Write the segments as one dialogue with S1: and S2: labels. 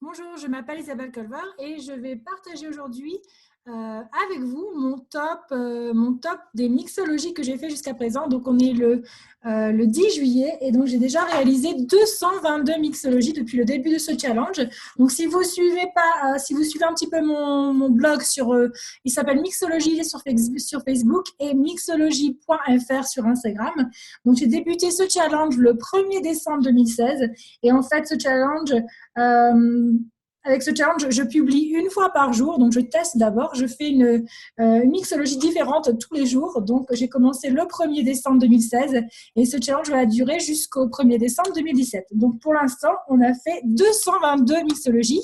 S1: Bonjour, je m'appelle Isabelle Colvar et je vais partager aujourd'hui avec vous mon top des mixologies que j'ai fait jusqu'à présent. Donc, on est le 10 juillet et donc j'ai déjà réalisé 222 mixologies depuis le début de ce challenge. Donc, si vous suivez pas, si vous suivez un petit peu mon blog il s'appelle Mixologie sur Facebook et mixologie.fr sur Instagram. Donc, j'ai débuté ce challenge le 1er décembre 2016 et en fait, euh, avec ce challenge, je publie une fois par jour, donc je teste d'abord, je fais une mixologie différente tous les jours. Donc j'ai commencé le 1er décembre 2016 et ce challenge va durer jusqu'au 1er décembre 2017. Donc pour l'instant, on a fait 222 mixologies.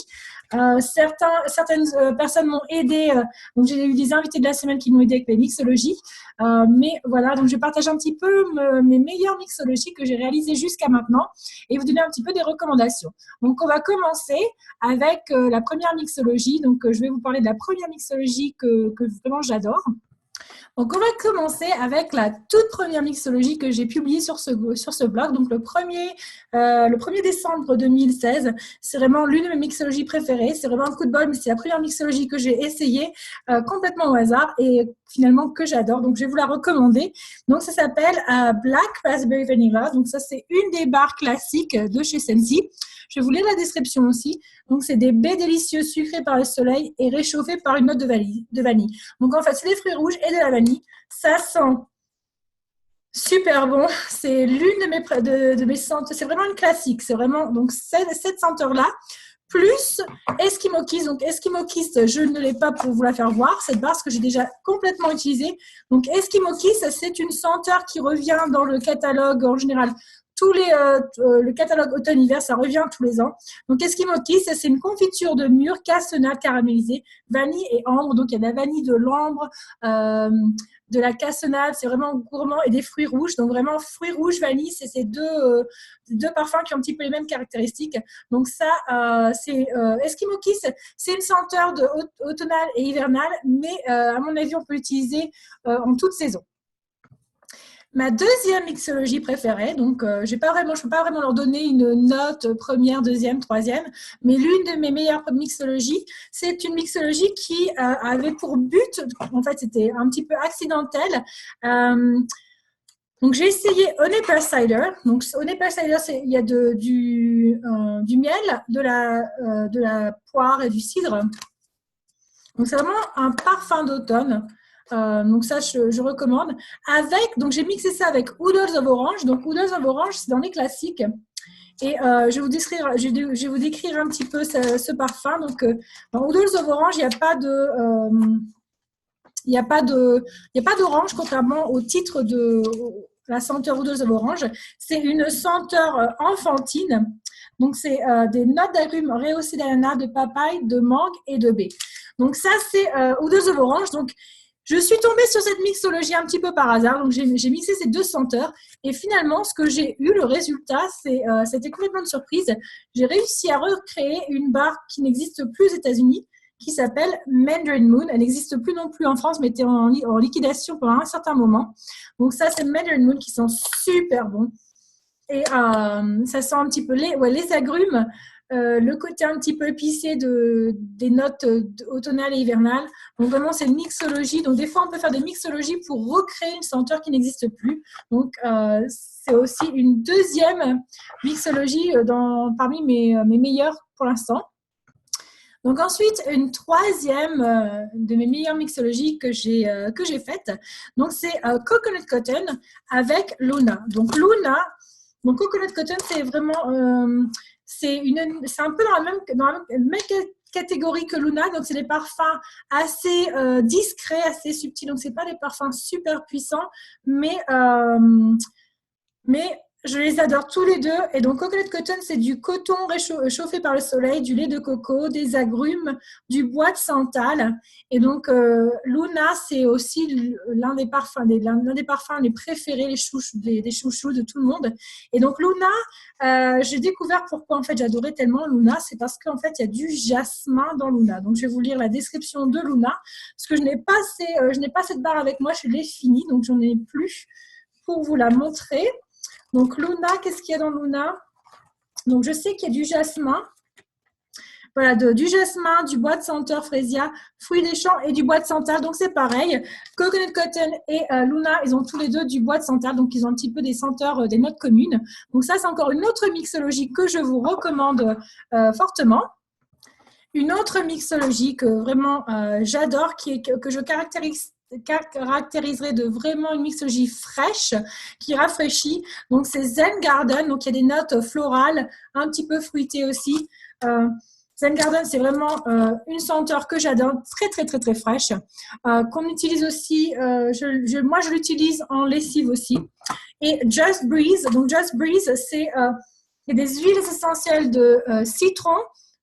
S1: Certaines personnes m'ont aidé, donc j'ai eu des invités de la semaine qui m'ont aidé avec les mixologies. Mais voilà, donc je partage un petit peu mes meilleures mixologies que j'ai réalisées jusqu'à maintenant et vous donner un petit peu des recommandations. Donc on va commencer avec la première mixologie. Donc, je vais vous parler de la première mixologie que vraiment j'adore. Donc, on va commencer avec la toute première mixologie que j'ai publiée sur ce blog. Donc, le 1er décembre 2016, c'est vraiment l'une de mes mixologies préférées. C'est vraiment un coup de bol, mais c'est la première mixologie que j'ai essayée complètement au hasard et finalement que j'adore. Donc, je vais vous la recommander. Donc, ça s'appelle Black Raspberry Vanilla. Donc, ça, c'est une des barres classiques de chez Sensi. Je vais vous lire la description aussi. Donc, c'est des baies délicieuses sucrées par le soleil et réchauffées par une note de vanille. Donc, en fait, c'est des fruits rouges et de la vanille. Ça sent super bon. C'est l'une de mes senteurs. C'est vraiment une classique. C'est vraiment donc cette senteur-là. Plus Eskimo Kiss. Donc, Eskimo Kiss, je ne l'ai pas pour vous la faire voir, cette barre, que j'ai déjà complètement utilisée. Donc, Eskimo Kiss, c'est une senteur qui revient dans le catalogue en général. Le catalogue automne-hiver, ça revient tous les ans. Donc, Eskimo Kiss, c'est une confiture de mûre cassonade caramélisée, vanille et ambre. Donc, il y a de la vanille, de l'ambre, de la cassonade, c'est vraiment gourmand, et des fruits rouges. Donc, vraiment, fruits rouges, vanille, c'est ces deux parfums qui ont un petit peu les mêmes caractéristiques. Donc, ça, c'est Eskimo Kiss, c'est une senteur automnale et hivernale, mais à mon avis, on peut l'utiliser en toute saison. Ma deuxième mixologie préférée, donc je ne peux pas vraiment leur donner une note première, deuxième, troisième, mais l'une de mes meilleures mixologies, c'est une mixologie qui avait pour but, en fait c'était un petit peu accidentel, donc j'ai essayé Honey Cider. Donc Honey Cider, il y a du miel, de la poire et du cidre. Donc c'est vraiment un parfum d'automne. Donc ça, je recommande. Donc j'ai mixé ça avec Oodles of Orange. Donc Oodles of Orange, c'est dans les classiques. Et je vais vous décrire un petit peu ce parfum. Donc dans Oodles of Orange, il n'y a pas d'orange, contrairement au titre de la senteur Oodles of Orange. C'est une senteur enfantine. Donc c'est des notes d'agrumes rehaussées d'ananas, de papaye, de mangue et de baie. Donc ça, c'est Oodles of Orange. Donc je suis tombée sur cette mixologie un petit peu par hasard. Donc, j'ai mixé ces deux senteurs. Et finalement, ce que j'ai eu, le résultat, c'était complètement une surprise. J'ai réussi à recréer une barre qui n'existe plus aux États-Unis, qui s'appelle Mandarin Moon. Elle n'existe plus non plus en France, mais était en liquidation pendant un certain moment. Donc, ça, c'est Mandarin Moon qui sent super bon. Et ça sent un petit peu les agrumes. Le côté un petit peu épicé des notes automnales et hivernales. Donc vraiment, c'est une mixologie. Donc des fois, on peut faire des mixologies pour recréer une senteur qui n'existe plus. Donc c'est aussi une deuxième mixologie parmi mes meilleures pour l'instant. Donc ensuite, une troisième de mes meilleures mixologies que j'ai faites. Donc c'est Coconut Cotton avec Luna. Donc Luna, donc Coconut Cotton, c'est vraiment c'est un peu dans la même catégorie que Luna. Donc c'est des parfums assez discrets, assez subtils. Donc c'est pas des parfums super puissants, mais je les adore tous les deux. Et donc, Coconut Cotton, c'est du coton chauffé par le soleil, du lait de coco, des agrumes, du bois de santal. Et donc, Luna, c'est aussi l'un des parfums les préférés, des chouchous de tout le monde. Et donc, Luna, j'ai découvert pourquoi, en fait, j'adorais tellement Luna. C'est parce qu'en fait, il y a du jasmin dans Luna. Donc, je vais vous lire la description de Luna. Parce que je n'ai pas cette barre avec moi, je l'ai finie, donc j'en ai plus pour vous la montrer. Donc, Luna, qu'est-ce qu'il y a dans Luna? Donc, je sais qu'il y a du jasmin. voilà, du jasmin, du bois de senteur Freesia, fruits des champs et du bois de santal. Donc, c'est pareil. Coconut Cotton et Luna, ils ont tous les deux du bois de santal. Donc, ils ont un petit peu des senteurs, des notes communes. Donc, ça, c'est encore une autre mixologie que je vous recommande fortement. Une autre mixologie que vraiment j'adore, que je caractériserait de vraiment une mixologie fraîche qui rafraîchit. Donc, c'est Zen Garden. Donc, il y a des notes florales, un petit peu fruitées aussi. Zen Garden, c'est vraiment une senteur que j'adore, très, très, très, très fraîche, qu'on utilise aussi, moi, je l'utilise en lessive aussi. Et Just Breeze, donc Just Breeze, c'est des huiles essentielles de citron,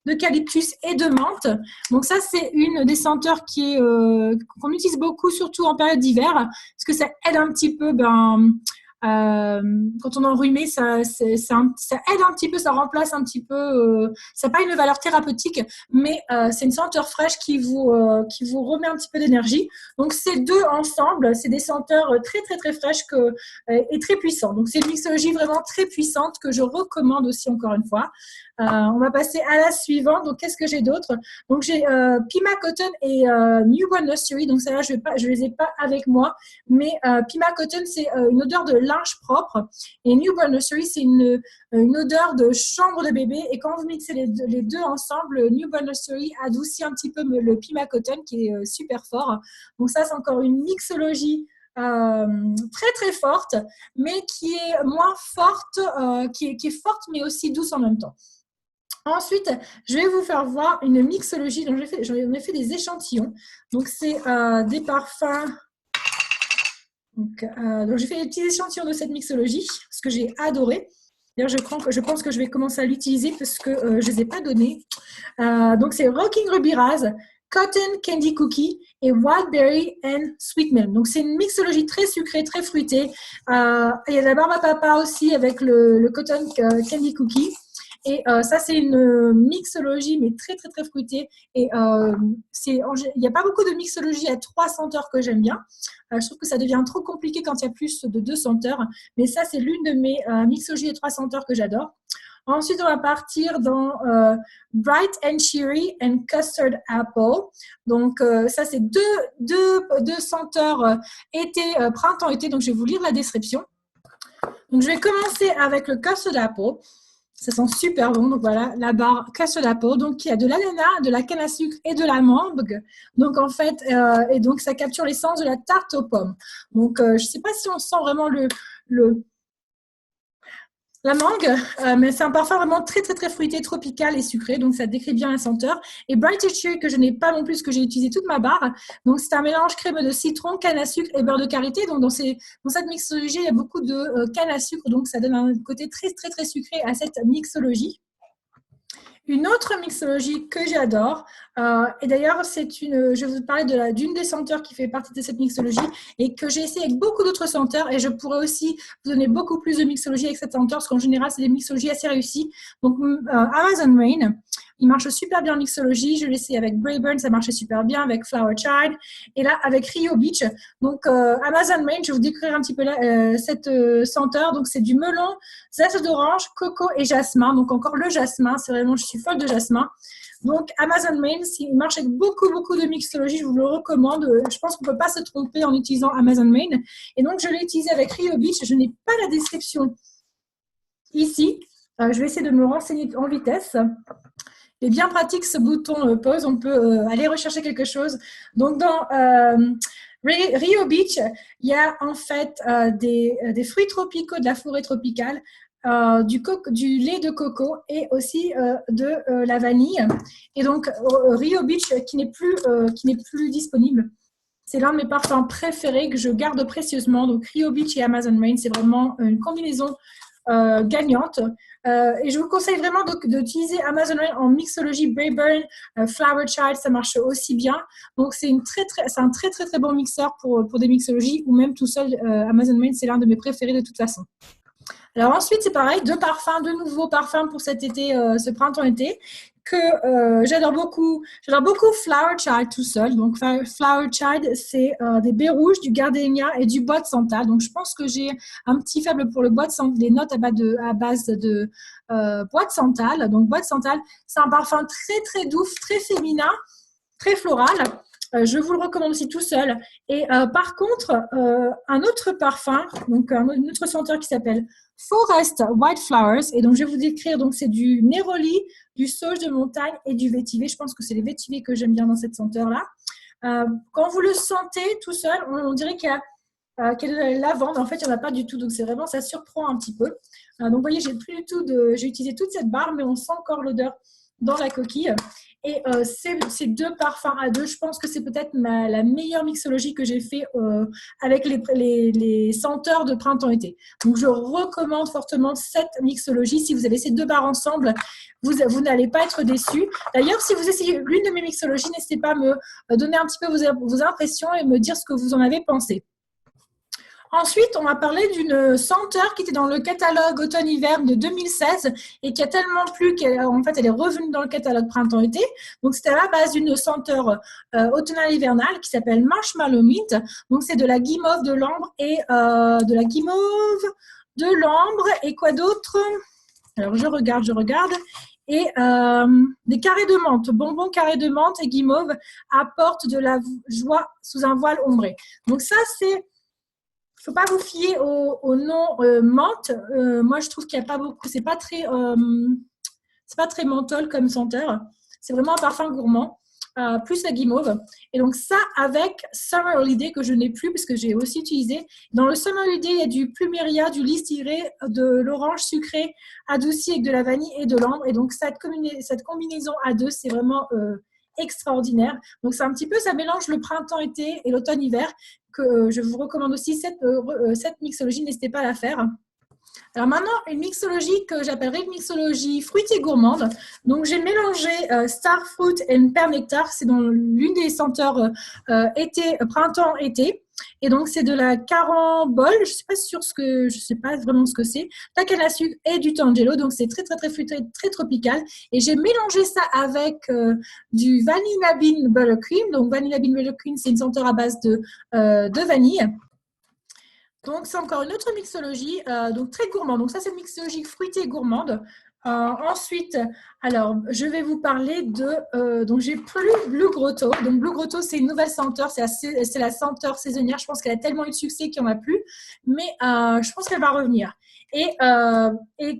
S1: d'eucalyptus et de menthe. Donc ça, c'est une des senteurs qu'on utilise beaucoup, surtout en période d'hiver, parce que ça aide un petit peu, quand on est enrhumé, ça aide un petit peu, ça remplace un petit peu, ça n'a pas une valeur thérapeutique, mais c'est une senteur fraîche qui vous remet un petit peu d'énergie. Donc ces deux ensemble, c'est des senteurs très très très fraîches et très puissantes. Donc c'est une mixologie vraiment très puissante que je recommande aussi encore une fois. On va passer à la suivante. Donc, qu'est-ce que j'ai d'autre? Donc, j'ai Pima Cotton et Newborn Nursery. Donc, celle-là, je les ai pas avec moi. Mais Pima Cotton, c'est une odeur de linge propre. Et Newborn Nursery, c'est une odeur de chambre de bébé. Et quand vous mixez les deux ensemble, Newborn Nursery adoucit un petit peu le Pima Cotton qui est super fort. Donc, ça, c'est encore une mixologie très très forte, mais qui est moins forte, qui est forte, mais aussi douce en même temps. Ensuite, je vais vous faire voir une mixologie. Donc, j'en ai fait des échantillons. Donc, c'est des parfums. Donc j'ai fait des petits échantillons de cette mixologie, ce que j'ai adoré. D'ailleurs, je pense que je vais commencer à l'utiliser parce que je ne les ai pas donnés. Donc, c'est Rocking Ruby Raz, Cotton Candy Cookie et Wildberry and Sweet Milk. Donc, c'est une mixologie très sucrée, très fruitée. Il y a de la barbe à papa aussi avec le Cotton Candy Cookie. Et ça, c'est une mixologie, mais très, très, très fruitée. Et il n'y a pas beaucoup de mixologie à 3 senteurs que j'aime bien. Je trouve que ça devient trop compliqué quand il y a plus de 2 senteurs. Mais ça, c'est l'une de mes mixologies à 3 senteurs que j'adore. Ensuite, on va partir dans Bright and Cheery and Custard Apple. Donc, ça, c'est deux senteurs printemps-été. Donc, je vais vous lire la description. Donc, je vais commencer avec le Custard Apple. Ça sent super bon. Donc, voilà, la barre Custard Apple. Donc, il y a de l'ananas, de la canne à sucre et de la mangue. Donc, en fait, et donc, ça capture l'essence de la tarte aux pommes. Donc, je ne sais pas si on sent vraiment la mangue, mais c'est un parfum vraiment très, très, très fruité, tropical et sucré. Donc, ça décrit bien la senteur. Et Bright and Cheery, que je n'ai pas non plus, que j'ai utilisé toute ma barre. Donc, c'est un mélange crémeux de citron, canne à sucre et beurre de karité. Donc, dans cette mixologie, il y a beaucoup de canne à sucre. Donc, ça donne un côté très, très, très sucré à cette mixologie. Une autre mixologie que j'adore, et d'ailleurs, je vais vous parler d'une des senteurs qui fait partie de cette mixologie et que j'ai essayé avec beaucoup d'autres senteurs et je pourrais aussi vous donner beaucoup plus de mixologie avec cette senteur parce qu'en général, c'est des mixologies assez réussies. Donc, Amazon Rain, il marche super bien en mixologie. Je l'ai essayé avec Brayburn, ça marchait super bien, avec Flower Child et là, avec Rio Beach. Donc, Amazon Rain, je vais vous décrire un petit peu cette senteur. Donc, c'est du melon, zeste d'orange, coco et jasmin. Donc, encore le jasmin, c'est vraiment, je suis folle de jasmin. Donc, Amazon Rain, il marche avec beaucoup, beaucoup de mixologie. Je vous le recommande. Je pense qu'on ne peut pas se tromper en utilisant Amazon Rain. Et donc, je l'ai utilisé avec Rio Beach. Je n'ai pas la description ici. Je vais essayer de me renseigner en vitesse. Il est bien pratique ce bouton pause. On peut aller rechercher quelque chose. Donc, dans Rio Beach, il y a en fait des fruits tropicaux de la forêt tropicale. Du lait de coco et aussi de la vanille. Et donc, Rio Beach qui n'est plus disponible. C'est l'un de mes parfums préférés que je garde précieusement. Donc, Rio Beach et Amazon Rain, c'est vraiment une combinaison gagnante. Et je vous conseille vraiment d'utiliser Amazon Rain en mixologie Brayburn, Flower Child, ça marche aussi bien. Donc, c'est un très, très, très bon mixeur pour des mixologies ou même tout seul. Amazon Rain, c'est l'un de mes préférés de toute façon. Alors ensuite, c'est pareil, deux nouveaux parfums pour cet été, ce printemps-été. j'adore beaucoup Flower Child tout seul. Donc Flower Child, c'est des baies rouges, du gardénia et du bois de santal. Donc je pense que j'ai un petit faible pour le bois de santal, les notes à base de bois de santal. Donc bois de santal, c'est un parfum très très doux, très féminin, très floral. Je vous le recommande aussi tout seul. Et par contre, un autre parfum, donc un autre senteur qui s'appelle Forest White Flowers. Et donc, je vais vous décrire, donc c'est du néroli, du sauge de montagne et du vétiver. Je pense que c'est les vétivers que j'aime bien dans cette senteur-là. Quand vous le sentez tout seul, on dirait qu'il y a de la lavande. En fait, il n'y en a pas du tout. Donc, c'est vraiment, ça surprend un petit peu. Donc, vous voyez, j'ai utilisé toute cette barre, mais on sent encore l'odeur dans la coquille. Et ces deux parfums à deux, je pense que c'est peut-être la meilleure mixologie que j'ai fait avec les senteurs de printemps-été. Donc, je recommande fortement cette mixologie. Si vous avez ces deux barres ensemble, vous n'allez pas être déçus. D'ailleurs, si vous essayez l'une de mes mixologies, n'hésitez pas à me donner un petit peu vos impressions et me dire ce que vous en avez pensé. Ensuite, on va parler d'une senteur qui était dans le catalogue automne-hiver de 2016 et qui a tellement plu qu'en fait, elle est revenue dans le catalogue printemps-été. Donc, c'était à la base d'une senteur automnale-hivernale qui s'appelle Marshmallow Mint. Donc, c'est de la guimauve, de l'ambre et et quoi d'autre? Alors, je regarde. Et des carrés de menthe, bonbons carrés de menthe et guimauve apportent de la joie sous un voile ombré. Donc, ça, c'est... Il ne faut pas vous fier au nom menthe. Moi, je trouve qu'il n'y a pas beaucoup. C'est pas très menthol comme senteur. C'est vraiment un parfum gourmand, plus la guimauve. Et donc ça, avec Summer Holiday, que je n'ai plus, parce que j'ai aussi utilisé. Dans le Summer Holiday, il y a du pluméria, du lys tiré, de l'orange sucré, adouci avec de la vanille et de l'ambre. Et donc cette combinaison à deux, c'est vraiment extraordinaire. Donc c'est un petit peu, ça mélange le printemps-été et l'automne-hiver, que je vous recommande aussi cette mixologie, n'hésitez pas à la faire. Alors maintenant, une mixologie que j'appellerais une mixologie fruitée gourmande. Donc j'ai mélangé Starfruit et Pernectar, c'est dans l'une des senteurs printemps-été. Et donc c'est de la carambole, je sais pas vraiment ce que c'est, la canne à sucre et du tangelo. Donc c'est très très très fruité, très tropical. Et j'ai mélangé ça avec du Vanilla Bean Buttercream. Donc Vanilla Bean Buttercream, c'est une senteur à base de vanille. Donc, c'est encore une autre mixologie, donc très gourmande. Donc, ça, c'est une mixologie fruitée gourmande. Ensuite, alors, je vais vous parler de... donc, j'ai plus Blue Grotto. Donc, Blue Grotto, c'est une nouvelle senteur. C'est la senteur saisonnière. Je pense qu'elle a tellement eu de succès qu'il n'y en a plus. Mais je pense qu'elle va revenir. Et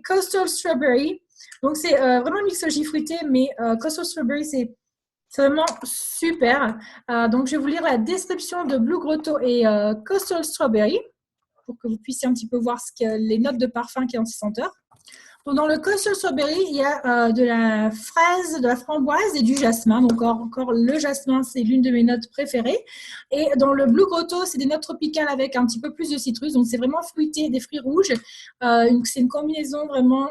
S1: Coastal Strawberry. Donc, c'est vraiment une mixologie fruitée, mais Coastal Strawberry, c'est vraiment super. Donc, je vais vous lire la description de Blue Grotto et Coastal Strawberry, pour que vous puissiez un petit peu voir les notes de parfum qu'il y a dans ces senteurs. Donc, dans le Coastal Strawberry, il y a de la fraise, de la framboise et du jasmin. Donc, encore le jasmin, c'est l'une de mes notes préférées. Et dans le Blue Grotto, c'est des notes tropicales avec un petit peu plus de citrus. Donc, c'est vraiment fruité, des fruits rouges. C'est une combinaison vraiment...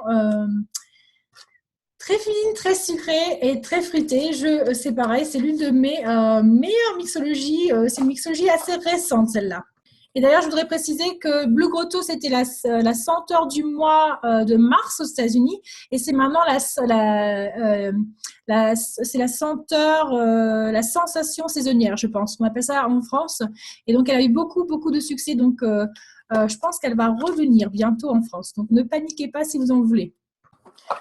S1: très fine, très sucrée et très fruitée. C'est pareil, c'est l'une de mes meilleures mixologies. C'est une mixologie assez récente, celle-là. Et d'ailleurs, je voudrais préciser que Blue Grotto, c'était la senteur du mois de mars aux États-Unis. Et c'est maintenant c'est la senteur, la sensation saisonnière, je pense. On appelle ça en France. Et donc, elle a eu beaucoup, beaucoup de succès. Donc, je pense qu'elle va revenir bientôt en France. Donc, ne paniquez pas si vous en voulez.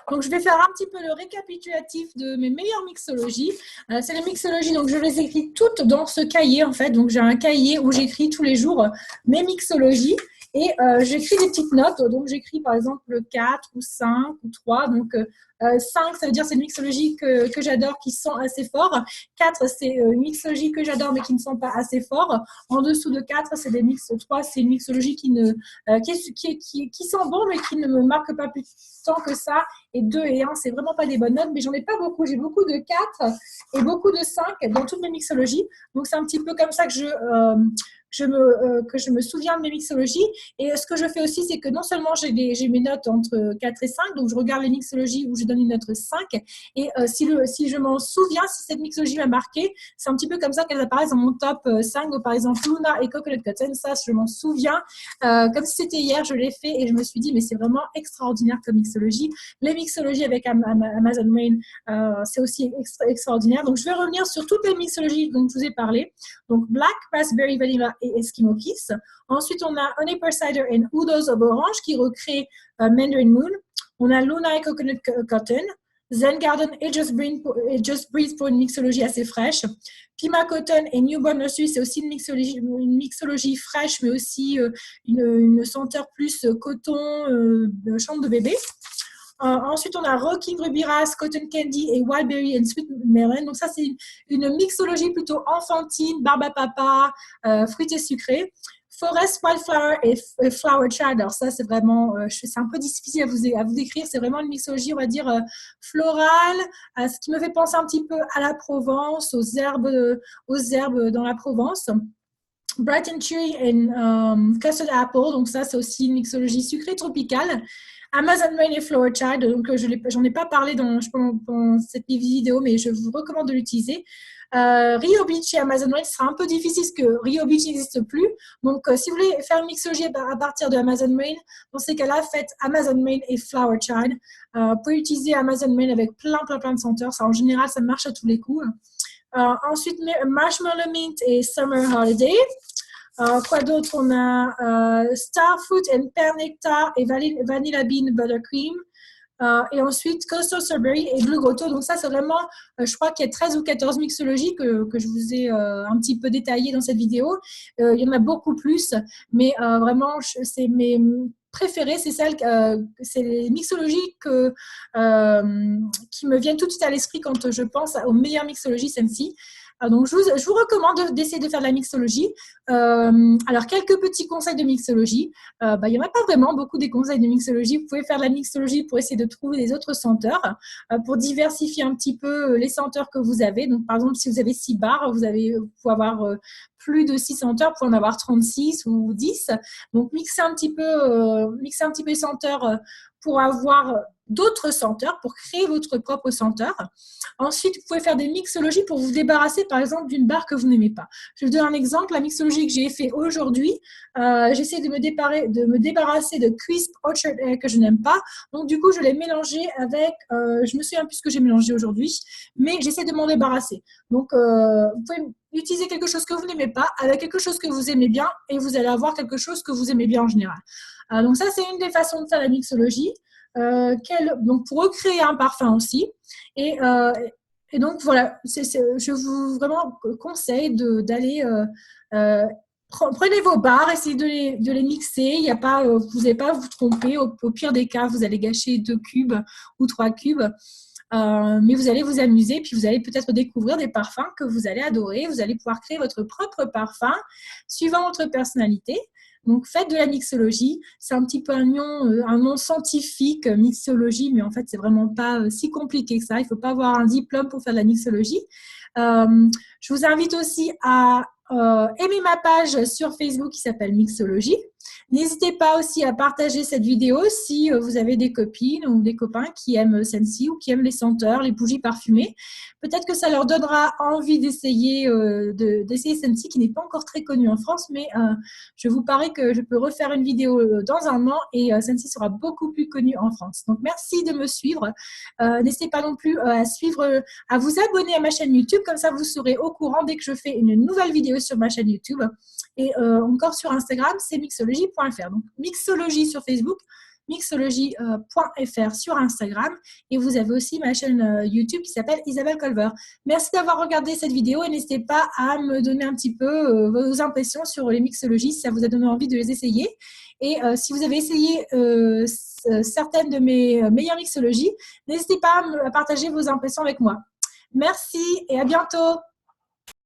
S1: Donc, je vais faire un petit peu le récapitulatif de mes meilleures mixologies. C'est les mixologies, donc je les écris toutes dans ce cahier, en fait. Donc, j'ai un cahier où j'écris tous les jours mes mixologies et j'écris des petites notes. Donc, j'écris par exemple 4 ou 5 ou 3. Donc, 5, ça veut dire c'est une mixologie que j'adore, qui sent assez fort. 4, c'est une mixologie que j'adore, mais qui ne sent pas assez fort. En dessous de 4, c'est des mix. 3, c'est une mixologie qui sent bon, mais qui ne me marque pas plus tant que ça. Et 2 et 1, c'est vraiment pas des bonnes notes, mais j'en ai pas beaucoup. J'ai beaucoup de 4 et beaucoup de 5 dans toutes mes mixologies. Donc, c'est un petit peu comme ça que je me souviens de mes mixologies. Et ce que je fais aussi, c'est que non seulement j'ai mes notes entre 4 et 5, donc je regarde les mixologies où je donne une note 5. Et si je m'en souviens, si cette mixologie m'a marqué, c'est un petit peu comme ça qu'elles apparaissent dans mon top 5. Donc, par exemple, Luna et Coconut Cotton, ça, je m'en souviens. Comme si c'était hier, je l'ai fait et je me suis dit, mais c'est vraiment extraordinaire comme mixologie. Les mixologies avec Amazon Rain, c'est aussi extraordinaire. Donc, je vais revenir sur toutes les mixologies dont je vous ai parlé. Donc, Black, Raspberry, Vanilla et Eskimo Kiss. Ensuite, on a Honey Pear Cider and Udo's of Orange qui recrée Mandarin Moon. On a Luna et Coconut Cotton. Zen Garden et Just Breathe pour une mixologie assez fraîche. Pima Cotton et Newborn Nursery, c'est aussi une mixologie fraîche, mais aussi une senteur plus coton, chambre de bébé. Ensuite, on a Rocking Ruby Ras, Cotton Candy et Wildberry and Sweet Melon. Donc ça, c'est une mixologie plutôt enfantine, barbe à papa, fruitée sucrée. Forest Wildflower et Flower Child. Alors ça, c'est vraiment, c'est un peu difficile à vous décrire. C'est vraiment une mixologie, on va dire, florale, ce qui me fait penser un petit peu à la Provence, aux herbes dans la Provence. Bright and Cherry and Custard Apple. Donc ça, c'est aussi une mixologie sucrée tropicale. Amazon Rain et Flower Child. Donc j'en ai pas parlé dans cette vidéo, mais je vous recommande de l'utiliser. Rio Beach et Amazon Rain, ce sera un peu difficile parce que Rio Beach n'existe plus. Donc, si vous voulez faire une mixologie à partir de Amazon Rain, dans ces cas-là, faites Amazon Rain et Flower Child. Vous pouvez utiliser Amazon Rain avec plein de senteurs. Ça, en général, ça marche à tous les coups. Ensuite, Marshmallow Mint et Summer Holiday. Quoi d'autre? On a Starfruit and Pear Nectar et Vanilla Bean Buttercream. Et ensuite, Coastal Strawberry et Blue Grotto. Donc ça, c'est vraiment, je crois qu'il y a 13 ou 14 mixologies que je vous ai un petit peu détaillées dans cette vidéo. Il y en a beaucoup plus, mais vraiment, c'est mes préférées. C'est les mixologies qui me viennent tout de suite à l'esprit quand je pense aux meilleures mixologies Scentsy. Donc, je vous recommande d'essayer de faire de la mixologie. Alors, quelques petits conseils de mixologie. Il n'y en a pas vraiment beaucoup des conseils de mixologie. Vous pouvez faire de la mixologie pour essayer de trouver des autres senteurs, pour diversifier un petit peu les senteurs que vous avez. Donc, par exemple, si vous avez 6 barres, vous pouvez avoir plus de 6 senteurs, vous pouvez en avoir 36 ou 10. Donc, mixez un petit peu les senteurs pour avoir d'autres senteurs, pour créer votre propre senteur. Ensuite, vous pouvez faire des mixologies pour vous débarrasser, par exemple, d'une barre que vous n'aimez pas. Je vous donne un exemple. La mixologie que j'ai fait aujourd'hui, j'essaie de me débarrasser de Crisp Orchard Air que je n'aime pas. Donc, du coup, je l'ai mélangé avec, je me souviens plus ce que j'ai mélangé aujourd'hui, mais j'essaie de m'en débarrasser. Donc, vous pouvez utiliser quelque chose que vous n'aimez pas avec quelque chose que vous aimez bien et vous allez avoir quelque chose que vous aimez bien en général. Donc, ça, c'est une des façons de faire la mixologie. Donc, pour recréer un parfum aussi. Et donc, voilà, je vous vraiment conseille d'aller… prenez vos barres, essayez de les mixer. Vous n'allez pas vous tromper. Au pire des cas, vous allez gâcher 2 cubes ou 3 cubes. Mais vous allez vous amuser, puis vous allez peut-être découvrir des parfums que vous allez adorer. Vous allez pouvoir créer votre propre parfum suivant votre personnalité. Donc, faites de la mixologie. C'est un petit peu un nom scientifique, mixologie, mais en fait, c'est vraiment pas si compliqué que ça. Il ne faut pas avoir un diplôme pour faire de la mixologie. Je vous invite aussi à aimer ma page sur Facebook qui s'appelle Mixologie. N'hésitez pas aussi à partager cette vidéo si vous avez des copines ou des copains qui aiment Scentsy ou qui aiment les senteurs, les bougies parfumées. Peut-être que ça leur donnera envie d'essayer Scentsy qui n'est pas encore très connu en France, mais je vous parie que je peux refaire une vidéo dans un an et Scentsy sera beaucoup plus connu en France. Donc, merci de me suivre. N'hésitez pas non plus à vous abonner à ma chaîne YouTube, comme ça vous serez au courant dès que je fais une nouvelle vidéo sur ma chaîne YouTube. Et encore sur Instagram, c'est mixologie.fr. Donc, mixologie sur Facebook, mixologie.fr sur Instagram. Et vous avez aussi ma chaîne YouTube qui s'appelle Isabelle Colver. Merci d'avoir regardé cette vidéo et n'hésitez pas à me donner un petit peu vos impressions sur les mixologies, si ça vous a donné envie de les essayer. Et si vous avez essayé certaines de mes meilleures mixologies, n'hésitez pas à partager vos impressions avec moi. Merci et à bientôt.